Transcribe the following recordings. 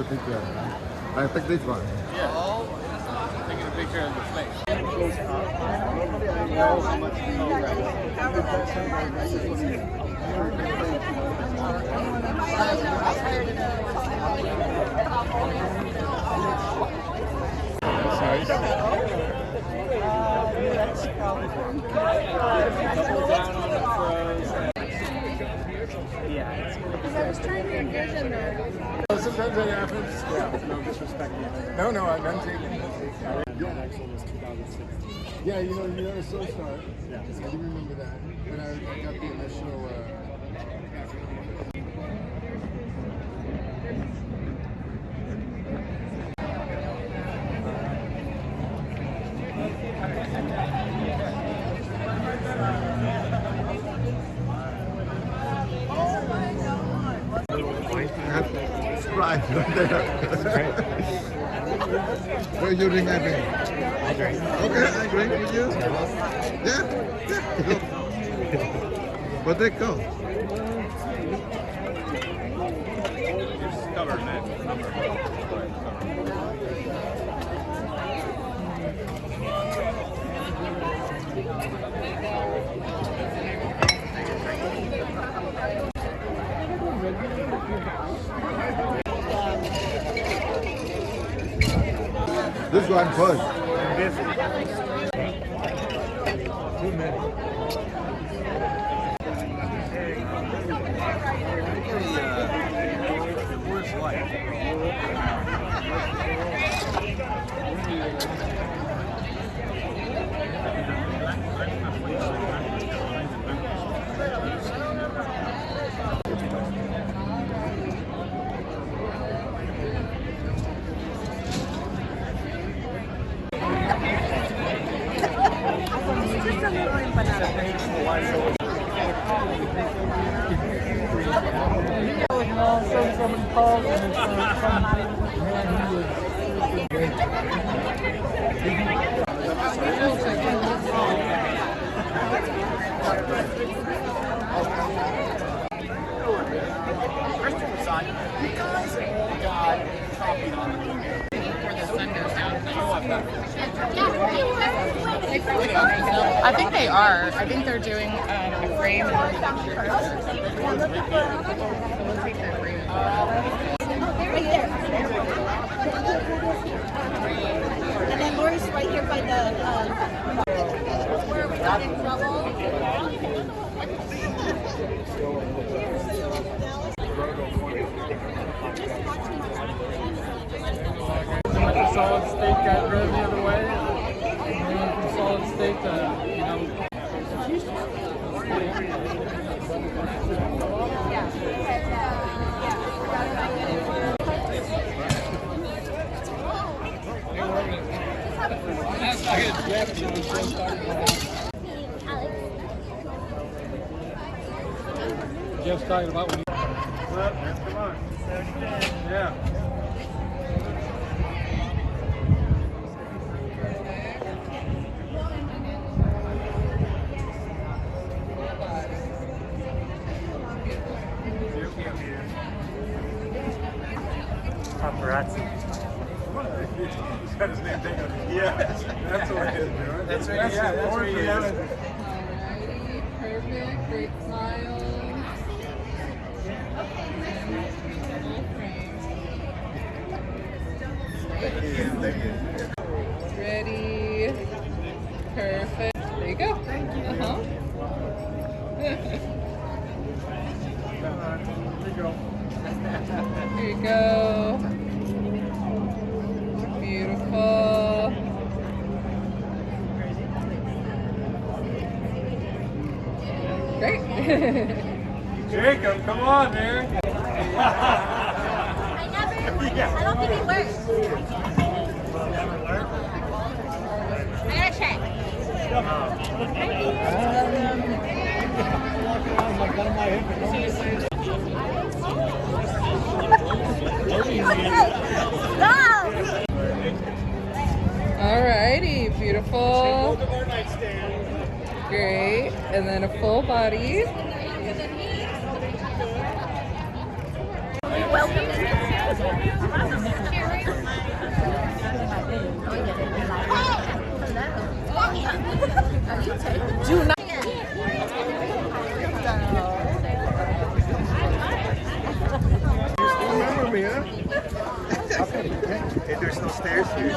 the picture. I take this one. Yeah. Taking a picture of the place. It goes up. Normally I know how much we Because I was trying to envision that. Sometimes that happens. Yeah, no disrespect. No, I'm not taking it. Yeah, you're a slow start. Yeah. I do remember that. When I got the initial. Right there. Where you drink, I drink. I drink. Okay, I drink with you. Yeah. But they go. Coppersmith. This one first. Too many. Worst life. Somebody called and it's man, I think they are. I think they're doing a frame and a picture. We'll take that frame. Right there. And then Lori's right here by the where we got in trouble. Solid State got rid the other way. And then from Solid State to, Jeff's talking about when Come on. Yeah. paparazzi. He's got his name taken. Yeah, that's what it is, man. That's what it is. Perfect. Great smile. Ready. Perfect. There you go. Thank you. Here you go. Beautiful. Great. Jacob, come on, man. I don't think it works. I gotta check. Alrighty, beautiful. Great. And then a full body. Welcome. Do not. Remember me, huh? Hey, there's no stairs here.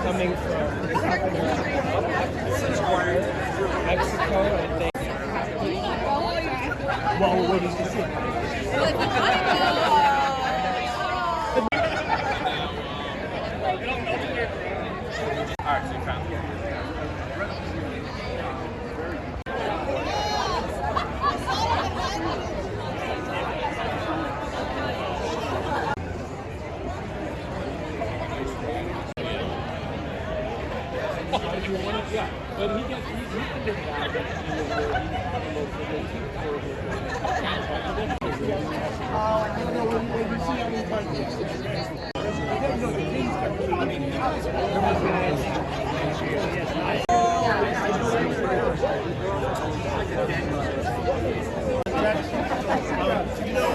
Coming from Mexico, I think. Well, what is this? Alright, so you found it. Yeah, but he can get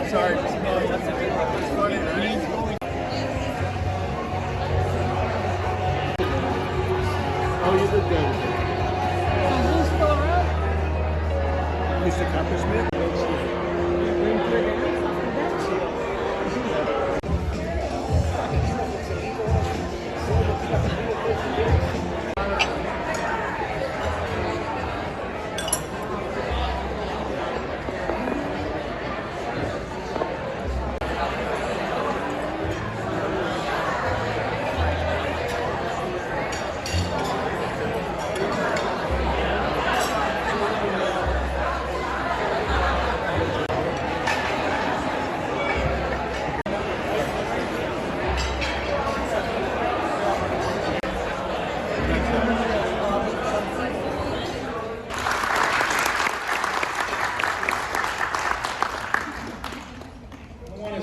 Sorry. Oh, you did good. Mr. Coppersmith?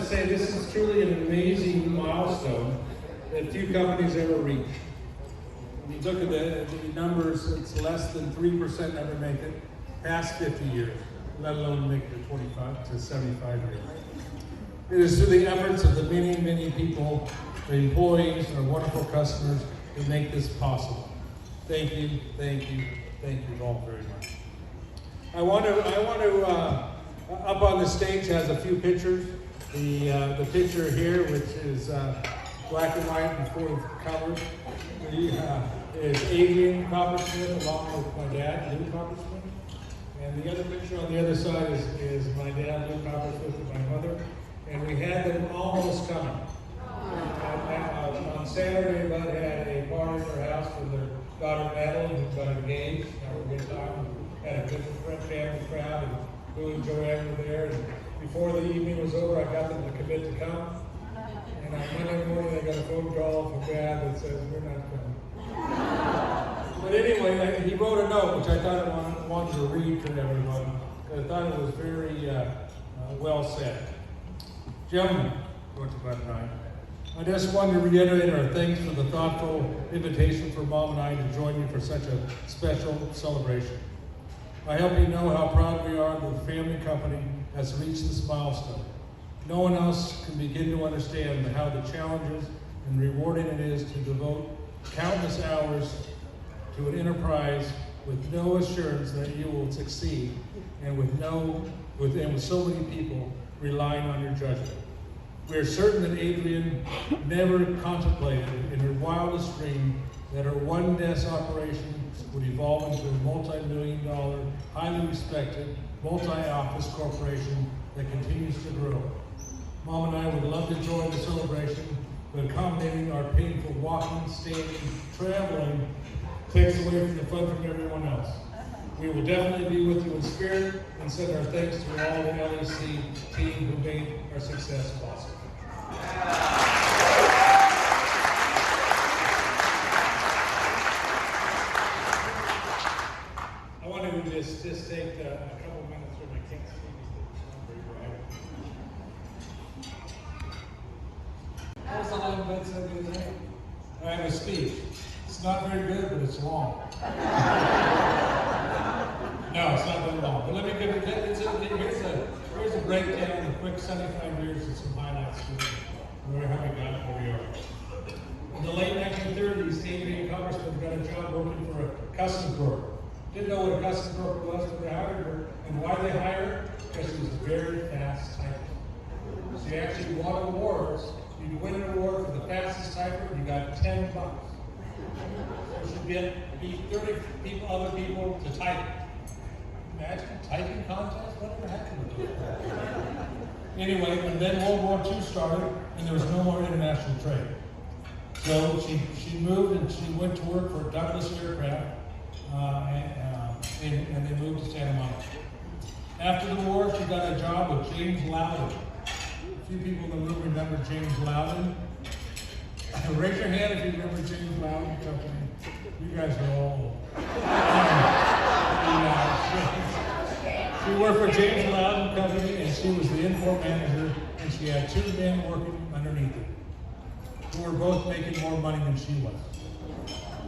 Say this is truly an amazing milestone that few companies ever reach. When you look at the numbers, it's less than 3% ever make it past 50 years, let alone make it to 25 to 75 years. It is through the efforts of the many, many people, the employees, and our wonderful customers that make this possible. Thank you, thank you, thank you all very much. I want to up on the stage has a few pictures. The picture here, which is black and white before covered, is Adrian Coppersmith along with my dad, Lou Coppersmith. And the other picture on the other side is my dad, Lou Coppersmith, and my mother. And we had them almost coming. On Saturday, Bud had a party at their house for their daughter Madeline, who got engaged. Now we're good time. Had a good family crowd, and Lou and Joanne were there. And before the evening was over, I got them to commit to come. And on Monday morning, I got a phone call from Dad that says, we're not coming. But anyway, he wrote a note, which I thought I wanted to read to everyone, because I thought it was very well said. Gentlemen, wrote to Bud and I just wanted to reiterate our thanks for the thoughtful invitation for Mom and I to join you for such a special celebration. I hope you know how proud we are that the family company has reached this milestone. No one else can begin to understand how the challenges and rewarding it is to devote countless hours to an enterprise with no assurance that you will succeed, and with so many people relying on your judgment. We are certain that Adrienne never contemplated in her wildest dream that her one desk operation would evolve into a multi-million-dollar, highly respected, multi-office corporation that continues to grow. Mom and I would love to join the celebration, but accommodating our painful walking, standing, traveling takes away from the fun from everyone else. We will definitely be with you in spirit and send our thanks to all the LEC team who made our success possible. I wanted to just take a couple minutes when I can't see these things. What was the line Bud said the other day? I have a speech. It's not very good, but it's long. No, it's not very long. But let me give you, here's a breakdown of the quick 75 years and some highlights to how we got where we are. In the late 1930s, Adrienne and Coppersmith got a job working for a customs broker. Didn't know what a customs broker was, but they hired her. And why they hired her? Because she was a very fast typer. She actually won awards. You could win an award for the fastest typer, and you got $10. So she beat 30 other people to type. Imagine a typing contest? Whatever happened to it? Anyway, and then World War II started, and there was no more international trade. So she moved and she went to work for Douglas Aircraft, and they moved to Santa Monica. After the war, she got a job with James Loudon. A few people in the room remember James Loudon. Raise your hand if you remember James Loudon Company. You guys are all she worked for James Loudon Company, and she was the import manager, and she had 2 men working underneath her, who were both making more money than she was.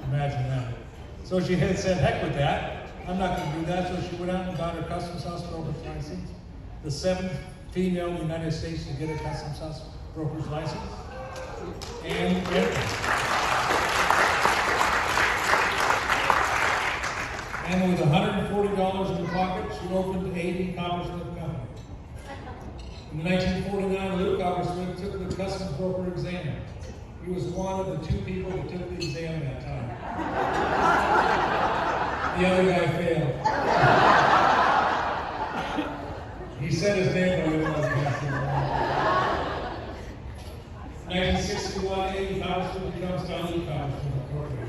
Imagine that. So she had said, heck with that. I'm not going to do that. So she went out and got her customs house broker's license. The 7th female in the United States to get a customs house broker's license. And with $140 in her pocket, she opened A.D. Coppersmith Company. In 1949, Lou Coppersmith took the customs broker exam. He was one of the 2 people that took the exam that time. The other guy failed. He said his name, but he didn't pass it. 1961, A.D. Coppersmith becomes Donnie Coppersmith Incorporated.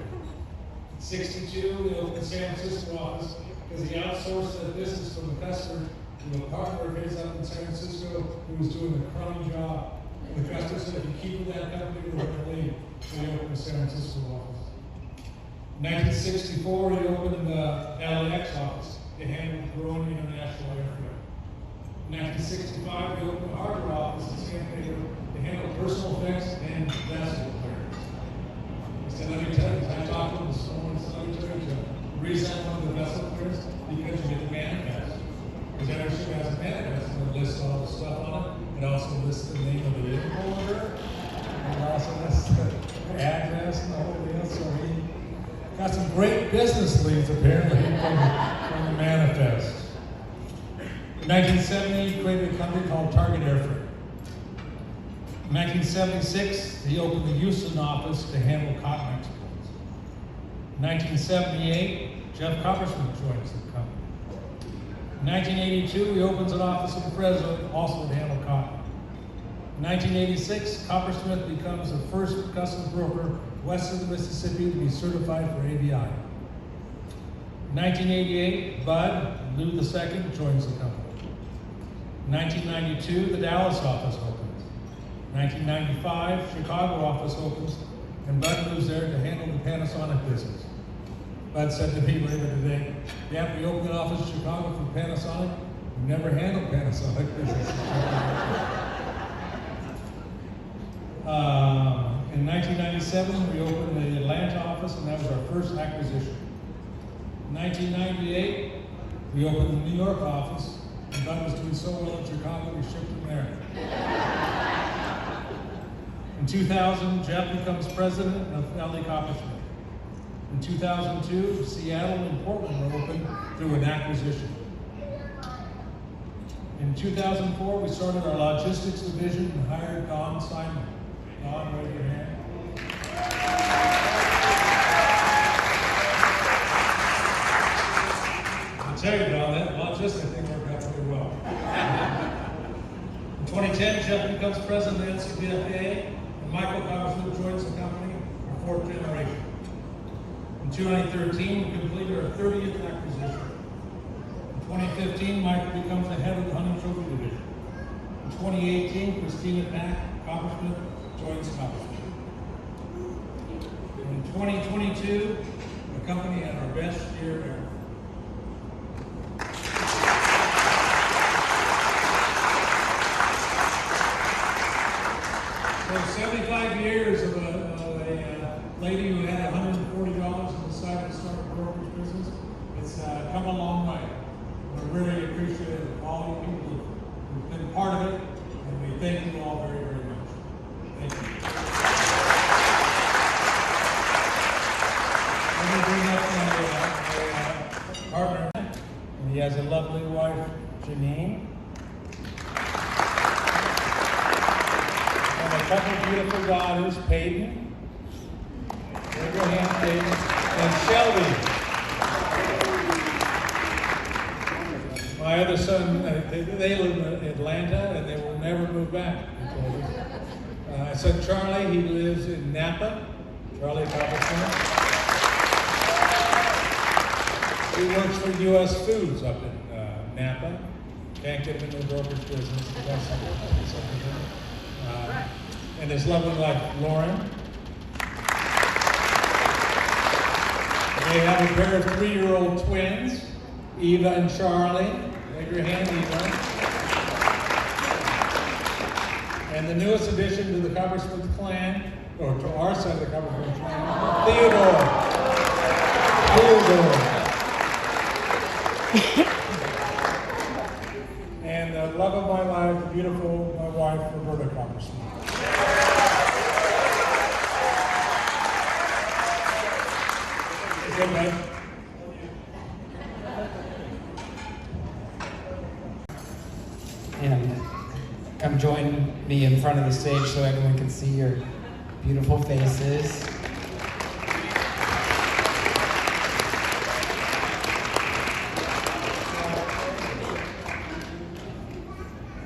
1962, they opened the San Francisco office because he outsourced that business from the customer to a partner of his up in San Francisco who was doing a crummy job. And the customer said, if you keep with that company, we're going to leave. So he opened the San Francisco office. In 1964, he opened the LAX office to handle growing international aircraft. In 1965, he opened the harbor office in San Diego to handle personal effects and vessel clearance. He said, let me tell you, I talked to him this morning, so let me tell you, the reason I wanted the vessel clearance because you get the manifest. Because every ship has a manifest, and it lists all the stuff on it. It also lists the name of the importer, and it also lists the address and the whole deal. So he got some great business leads apparently from the manifest. In 1970, he created a company called Target Air Freight. In 1976, he opened the Houston office to handle cotton exports. In 1978, Jeff Coppersmith joins the company. In 1982, he opens an office in Fresno, also to handle cotton. In 1986, Coppersmith becomes the first customs broker west of the Mississippi to be certified for ABI. In 1988, Bud, Lou II, joins the company. In 1992, the Dallas office opens. In 1995, Chicago office opens, and Bud moves there to handle the Panasonic business. Bud said to me later today, yeah, we opened an office in Chicago for Panasonic. We never handled Panasonic business. In 1997, we opened the Atlanta office, and that was our first acquisition. In 1998, we opened the New York office, and Bud was doing so well in Chicago, we shipped him there. In 2000, Jeff becomes president of LA Coppersmith. In 2002, Seattle and Portland were opened through an acquisition. In 2004, we started our logistics division and hired Don Simon. Don, raise your hand. I'll tell you, Don, that logistics thing worked out pretty well. In 2010, Jeff becomes president of NCBFA, and Michael Coppersmith joins the company, our fourth generation. In 2013, we completed our 30th acquisition. In 2015, Michael becomes the head of the Hunting Trophy division. In 2018, Christina Pack, Coppersmith, joins Coppersmith. In 2022, the company had our best year ever. So 75 years of a lady who had $140 and decided to start a brokerage business. It's come a long way. We're really appreciative of all you people who've been part of it, and we thank you all very, very much. Thank you. Let me bring up my partner, and he has a lovely wife, Janine. And a couple of beautiful daughters, Peyton, Abraham, Peyton, and Shelby. My other son, they live in Atlanta, and they will never move back. My son Charlie, he lives in Napa. Charlie Coppersmith. He works for U.S. Foods up in Napa. Can't get him into the brokerage business. And his lovely wife, Lauren. They have a pair of 3-year-old twins, Eva and Charlie. Raise your hand, Eva. And the newest addition to the Coppersmith clan, or to our side of the Coppersmith clan, Theodore. And the love of my life, the beautiful, my wife, Roberta Coppersmith. Good night. And come join me in front of the stage so everyone can see your beautiful faces.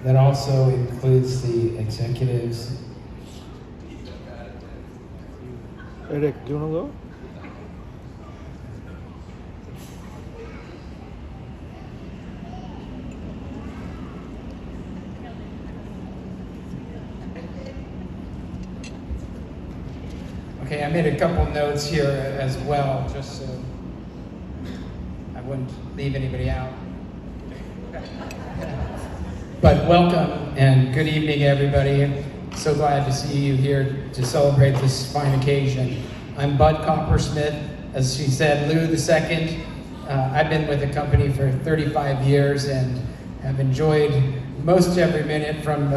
That also includes the executives. Eric, do you want to go? Okay, I made a couple notes here as well, just so I wouldn't leave anybody out. But welcome and good evening, everybody. So glad to see you here to celebrate this fine occasion. I'm Bud Coppersmith, as she said, Lou II. I've been with the company for 35 years and have enjoyed most every minute, from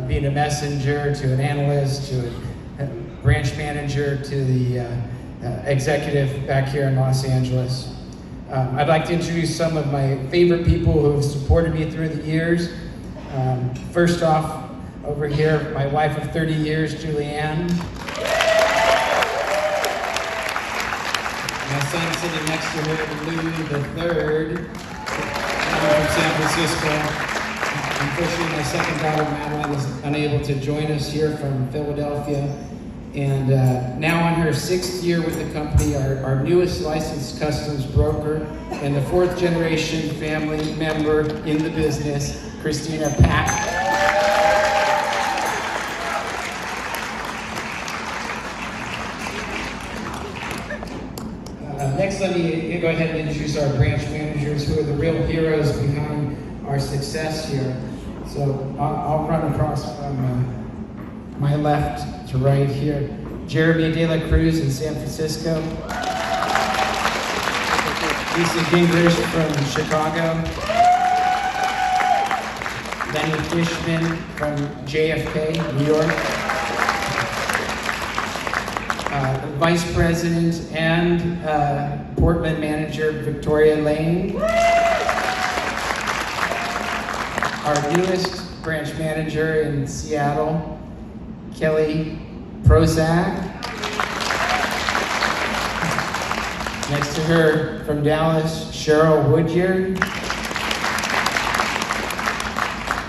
being a messenger to an analyst to a branch manager to the executive back here in Los Angeles. I'd like to introduce some of my favorite people who have supported me through the years. First off, over here, my wife of 30 years, Julianne. My son sitting next to her, Lou III, from San Francisco. Unfortunately, my second daughter, Madeline, is unable to join us here from Philadelphia. And now on her 6th year with the company, our newest licensed customs broker and the 4th generation family member in the business, Christina Pack. Next let me go ahead and introduce our branch managers, who are the real heroes behind our success here. So I'll run across from my left to right here. Jeremy De La Cruz in San Francisco. Lisa Gingrich from Chicago. Lenny Fishman from JFK, New York. The Vice President and Portland Manager Victoria Lane. Our newest branch manager in Seattle, Kelly Prozac. Next to her from Dallas, Cheryl Woodyard.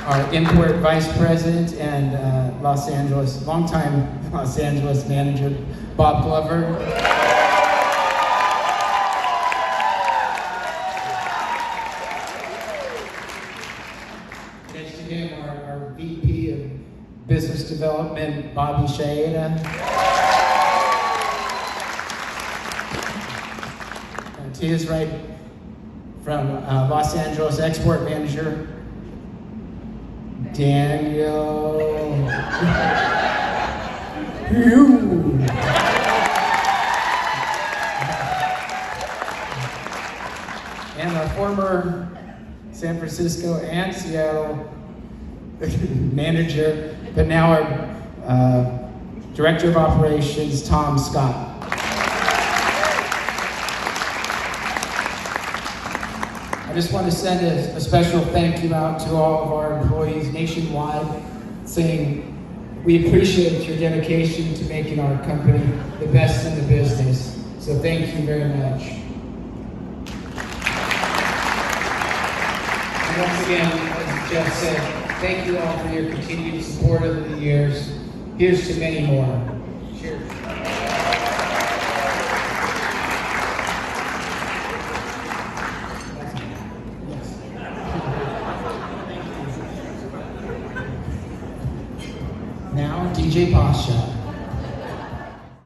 Our import vice president and longtime Los Angeles manager, Bob Glover. Next to him, our VP of Business Development, Bobby Shaeda. To his right, from Los Angeles export manager, Daniel. And our former San Francisco and Seattle manager, but now our Director of Operations, Tom Scott. I just want to send a special thank you out to all of our employees nationwide, saying we appreciate your dedication to making our company the best in the business. So thank you very much. And once again, as Jeff said, thank you all for your continued support over the years. Here's to many more. Cheers. Now, DJ Pasha.